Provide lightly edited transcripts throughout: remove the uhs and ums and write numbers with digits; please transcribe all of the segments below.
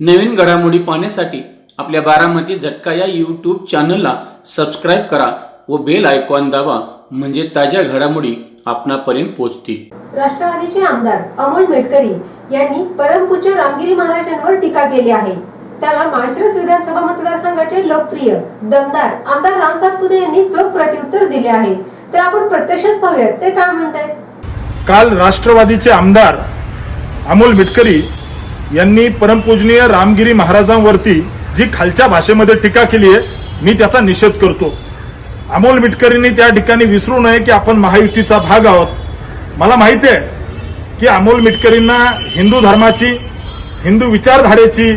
नवीन घडामोडी पाहण्यासाठी आपल्या बारामती झटका या यूट्यूब चॅनलला सबस्क्राईब करा व बेल आयकॉन दाबा, म्हणजे ताज्या घडामोडी आपणापर्यंत पोहोचतील। राष्ट्रवादीचे आमदार अमोल मेटकरी यांनी परमपूज्य रामगिरी महाराजांवर टीका केली आहे। त्याला माळशिरस विधानसभा मतदारसंघाचे लोकप्रिय दमदार आमदार राम सातपुते यांनी चोख प्रत्युत्तर दिले आहे। तर आपण प्रत्यक्षच पाहूयात ते काय म्हणतात। काल राष्ट्रवादीचे आमदार अमोल मेटकरी यांनी परमपूजनीय रामगिरी महाराजांवरती जी खालच्या भाषेमध्ये टीका केली आहे, मी त्याचा निषेध करतो। अमोल मेटकरींनी त्या ठिकाणी विसरू नये की आपण महायुतीचा भाग आहोत। मला माहिती आहे की अमोल मेटकरींना हिंदू धर्माची, हिंदू विचारधारेची,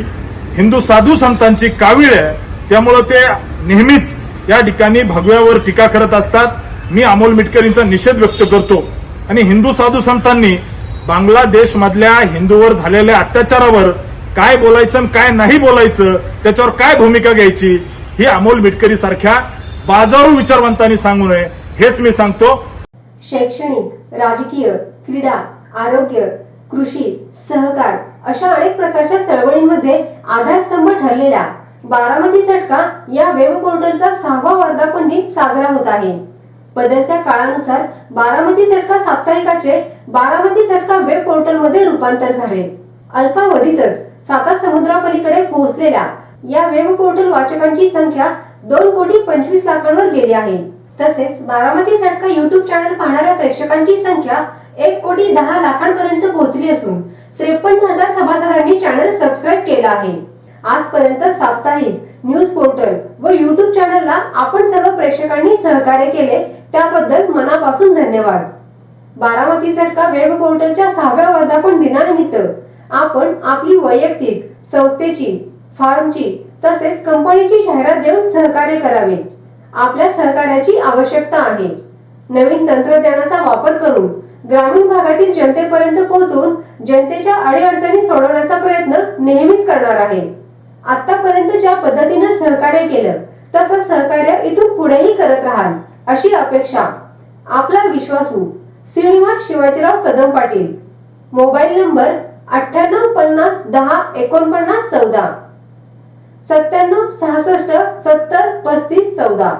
हिंदू साधू संतांची कावीळ आहे, त्यामुळे ते नेहमीच या ठिकाणी भगव्यावर टीका करत असतात। मी अमोल मेटकरींचा निषेध व्यक्त करतो आणि हिंदू साधू संतांनी बांगलादेश मधल्या हिंदूवर झालेल्या अत्याचारावर काय बोलायचं आणि काय नाही बोलायचं, त्याच्यावर काय भूमिका घ्यायची, ही अमोल मेटकरी सारख्या बाजारू विचारवंतांनी सांगू नये, हेच मी सांगतो। शैक्षणिक, राजकीय, क्रीडा, आरोग्य, कृषी, सहकार अशा अनेक प्रकारच्या चळवळींमध्ये आधारस्तंभ ठरलेला बारामती झटका या वेब पोर्टलचा 6वा वर्धापन दिन साजरा होत आहे। बदलत्या काळानुसार बारामती झटका साप्ताहिकाचे बारामती झटका वेब पोर्टल मध्ये रूपांतर झाले। अल्पावधीतच साता समुद्रापलीकडे पोहोचलेल्या या वेब पोर्टल वाचकांची संख्या 2,25,00,000 गेली आहे। तसेच बारामती झटका युट्यूब चॅनल पाहणाऱ्या प्रेक्षकांची संख्या 1,10,00,000 पर्यंत पोहोचली असून 53,000 सभासदांनी चॅनल सबस्क्राईब केला आहे। आजपर्यंत साप्ताहिक न्यूज पोर्टल व युट्यूब चॅनलला आपण सर्व प्रेक्षकांनी सहकार्य केले, त्याबद्दल मनापासून धन्यवाद। बारामती झटका वेब पोर्टलच्या 6व्या वर्धापन दिनानिमित्त आपण आपली वैयक्तिक, संस्थेची, फार्मची तसेच कंपनीची जाहिरात देऊन सहकार्य करावे। आपल्या सहकार्याची आवश्यकता आहे। नवीन तंत्रज्ञानाचा वापर करून ग्रामीण भागातील जनतेपर्यंत पोहोचून जनतेच्या अडीअडचणी सोडवण्याचा प्रयत्न नेहमीच करणार आहे। आतापर्यंत ज्या पद्धतीने सहकार्य केलं तसं सहकार्य इथून पुढेही करत राहाल अशी अपेक्षा। आपला विश्वासू श्रीनिवास शिवाजीराव कदम पाटील। Mobile number 9850 10 49 14 97 66 70 35 14।